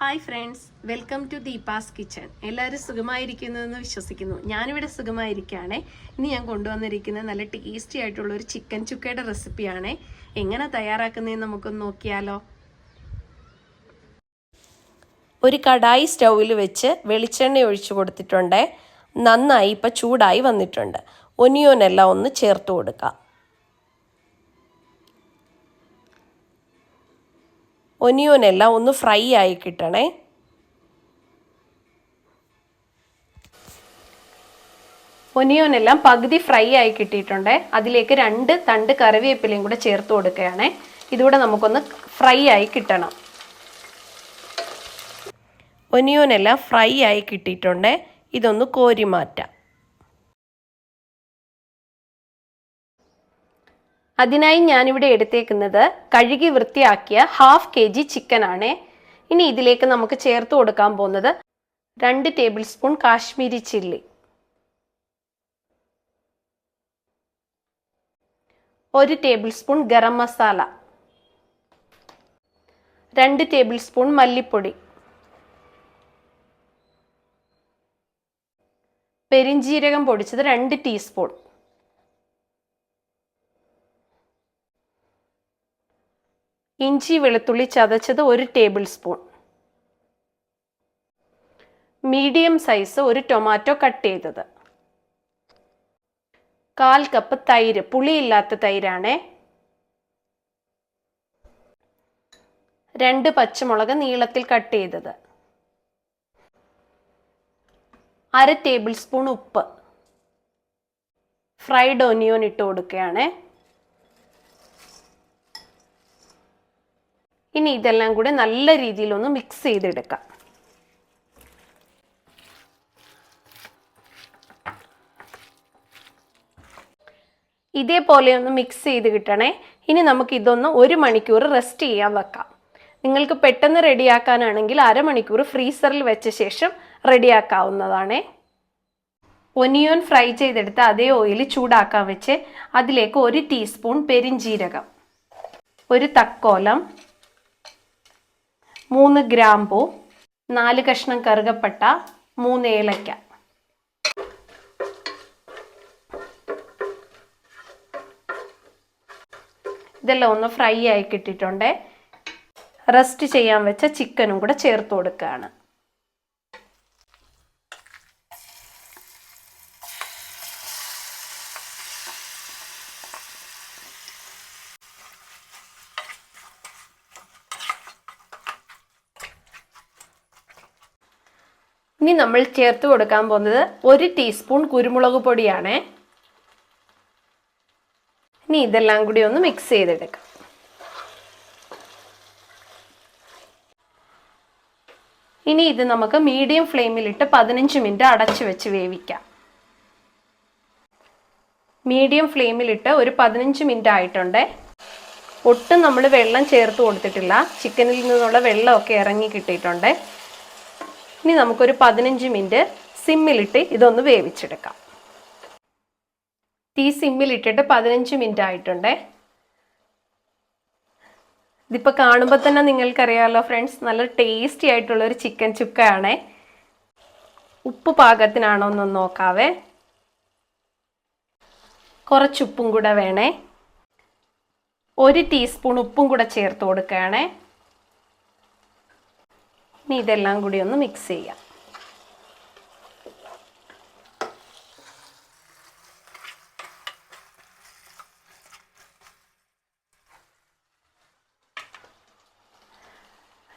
Hi friends, welcome to Deepa's kitchen. എല്ലാവരും സുഖമായിരിക്കുന്നുവെന്ന് വിശ്വസിക്കുന്നു. ഞാനിവിടെ സുഖമായിരിക്കുകയാണ്. ഇന്ന് ഞാൻ കൊണ്ടുവന്നിരിക്കുന്നത് നല്ല ടേസ്റ്റി ആയിട്ടുള്ള ഒരു ചിക്കൻ ചുക്കയുടെ റെസിപ്പിയാണ്. എങ്ങനെ തയ്യാറാക്കുന്നതെന്ന് നമുക്കൊന്ന് നോക്കിയാലോ. ഒരു കടായി സ്റ്റൗവിൽ വെച്ച് വെളിച്ചെണ്ണ ഒഴിച്ചു കൊടുത്തിട്ടുണ്ട്. നന്നായി ഇപ്പം ചൂടായി വന്നിട്ടുണ്ട്. ഒനിയോനെല്ലാം ഒന്ന് ചേർത്ത് കൊടുക്കാം. ഒനിയോനെല്ലാം ഒന്ന് ഫ്രൈ ആയി കിട്ടണേ. ഒനിയോനെല്ലാം പകുതി ഫ്രൈ ആയി കിട്ടിയിട്ടുണ്ട്. അതിലേക്ക് 2 തണ്ട് കറിവേപ്പിലയും കൂടെ ചേർത്ത് കൊടുക്കുകയാണ്. ഇതുകൂടെ നമുക്കൊന്ന് ഫ്രൈ ആയി കിട്ടണം. ഒനിയോനെല്ലാം ഫ്രൈ ആയി കിട്ടിയിട്ടുണ്ട്. ഇതൊന്ന് കോരി മാറ്റാം. അതിനായി ഞാനിവിടെ എടുത്തേക്കുന്നത് കഴുകി വൃത്തിയാക്കിയ 1/2 kg ചിക്കൻ ആണ്. ഇനി ഇതിലേക്ക് നമുക്ക് ചേർത്ത് കൊടുക്കാൻ പോകുന്നത് 2 table spoon Kashmiri chilli, 1 table spoon garam masala, 2 table spoon മല്ലിപ്പൊടി, പെരിഞ്ജീരകം പൊടിച്ചത് 2 ടീസ്പൂൺ, ഇഞ്ചി വെളുത്തുള്ളി ചതച്ചത് 1 ടേബിൾ സ്പൂൺ, മീഡിയം സൈസ് ഒരു ടൊമാറ്റോ കട്ട് ചെയ്തത്, 1/4 കപ്പ് തൈര്, പുളിയില്ലാത്ത തൈരാണ്, 2 പച്ചമുളക് നീളത്തിൽ കട്ട് ചെയ്തത്, 1/2 ടേബിൾ സ്പൂൺ ഉപ്പ്, ഫ്രൈഡ് ഓനിയൻ ഇട്ട് കൊടുക്കുകയാണ്. ഇനി ഇതെല്ലാം കൂടെ നല്ല രീതിയിൽ ഒന്ന് മിക്സ് ചെയ്തെടുക്കാം. ഇതേപോലെ ഒന്ന് മിക്സ് ചെയ്ത് കിട്ടണേ. ഇനി നമുക്ക് ഇതൊന്ന് 1 മണിക്കൂർ റെസ്റ്റ് ചെയ്യാൻ വെക്കാം. നിങ്ങൾക്ക് പെട്ടെന്ന് റെഡിയാക്കാനാണെങ്കിൽ 1/2 മണിക്കൂർ ഫ്രീസറിൽ വെച്ച ശേഷം റെഡിയാക്കാവുന്നതാണ്. ഒനിയൻ ഫ്രൈ ചെയ്തെടുത്ത അതേ ഓയിൽ ചൂടാക്കാൻ വെച്ച് അതിലേക്ക് 1 ടീസ്പൂൺ പെരിഞ്ജീരകം, 1 തക്കോലം, 3 ഗ്രാമ്പൂ, 4 കഷ്ണം കറുകപ്പട്ട, 3 ഏലക്ക. ഇതെല്ലാം ഒന്ന് ഫ്രൈ ആയി കിട്ടിയിട്ടുണ്ട്. റെസ്റ്റ് ചെയ്യാൻ വെച്ച ചിക്കനും കൂടെ ചേർത്ത് കൊടുക്കുകയാണ്. ഇനി നമ്മൾ ചേർത്ത് കൊടുക്കാൻ പോകുന്നത് 1 ടീസ്പൂൺ കുരുമുളക് പൊടിയാണ്. ഇനി ഇതെല്ലാം കൂടി ഒന്ന് മിക്സ് ചെയ്തെടുക്കാം. ഇനി ഇത് നമുക്ക് മീഡിയം ഫ്ലെയിമിലിട്ട് 15 മിനിറ്റ് അടച്ചു വെച്ച് വേവിക്കാം. മീഡിയം ഫ്ലെയിമിലിട്ട് ഒരു 15 മിനിറ്റ് ആയിട്ടുണ്ട്. ഒട്ടും നമ്മൾ വെള്ളം ചേർത്ത് കൊടുത്തിട്ടില്ല. ചിക്കനിൽ നിന്നുള്ള വെള്ളമൊക്കെ ഇറങ്ങി കിട്ടിയിട്ടുണ്ട്. ഇനി നമുക്കൊരു 15 മിനിറ്റ് സിമ്മിലിട്ട് ഇതൊന്ന് വേവിച്ചെടുക്കാം. തീ സിമ്മിലിട്ടിട്ട് 15 മിനിറ്റ് ആയിട്ടുണ്ട്. ഇതിപ്പോൾ കാണുമ്പോൾ തന്നെ നിങ്ങൾക്കറിയാമല്ലോ ഫ്രണ്ട്സ്, നല്ല ടേസ്റ്റി ആയിട്ടുള്ളൊരു ചിക്കൻ ചുക്കയാണ്. ഉപ്പ് പാകത്തിനാണോ എന്നൊന്ന് നോക്കാവേ. കുറച്ച് ഉപ്പും കൂടെ വേണേ. 1 ടീസ്പൂൺ ഉപ്പും കൂടെ ചേർത്ത് കൊടുക്കുകയാണേ. ഇനി ഇതെല്ലാം കൂടി ഒന്ന് മിക്സ് ചെയ്യാം.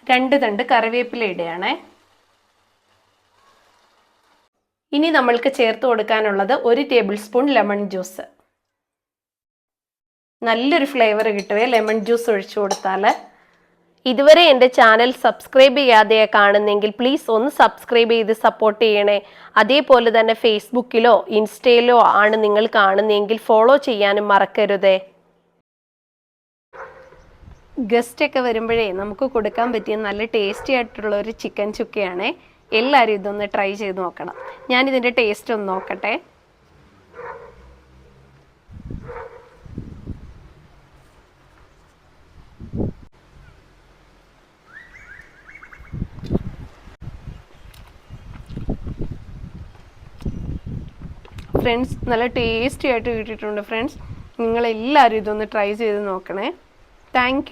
രണ്ട് തണ്ട് കറിവേപ്പില ഇടുകയാണേ. ഇനി നമ്മൾക്ക് ചേർത്ത് കൊടുക്കാനുള്ളത് 1 ടേബിൾ സ്പൂൺ ലെമൺ ജ്യൂസ്. നല്ലൊരു ഫ്ലേവർ കിട്ടുവേ ലെമൺ ജ്യൂസ് ഒഴിച്ചു കൊടുത്താൽ. ഇതുവരെ എൻ്റെ ചാനൽ സബ്സ്ക്രൈബ് ചെയ്യാതെ കാണുന്നെങ്കിൽ പ്ലീസ് ഒന്ന് സബ്സ്ക്രൈബ് ചെയ്ത് സപ്പോർട്ട് ചെയ്യണേ. അതേപോലെ തന്നെ ഫേസ്ബുക്കിലോ ഇൻസ്റ്റയിലോ ആണ് നിങ്ങൾ കാണുന്നതെങ്കിൽ ഫോളോ ചെയ്യാനും മറക്കരുതേ. ഗസ്റ്റൊക്കെ വരുമ്പോഴേ നമുക്ക് കൊടുക്കാൻ പറ്റിയ നല്ല ടേസ്റ്റി ആയിട്ടുള്ള ഒരു ചിക്കൻ ചുക്കയാണ്. എല്ലാവരും ഇതൊന്ന് ട്രൈ ചെയ്ത് നോക്കണം. ഞാനിതിൻ്റെ ടേസ്റ്റ് ഒന്ന് നോക്കട്ടെ. ഫ്രണ്ട്സ് നല്ല ടേസ്റ്റി ആയിട്ട് കിട്ടിയിട്ടുണ്ട് ഫ്രണ്ട്സ്. നിങ്ങളെല്ലാവരും ഇതൊന്ന് ട്രൈ ചെയ്ത് നോക്കണേ. താങ്ക്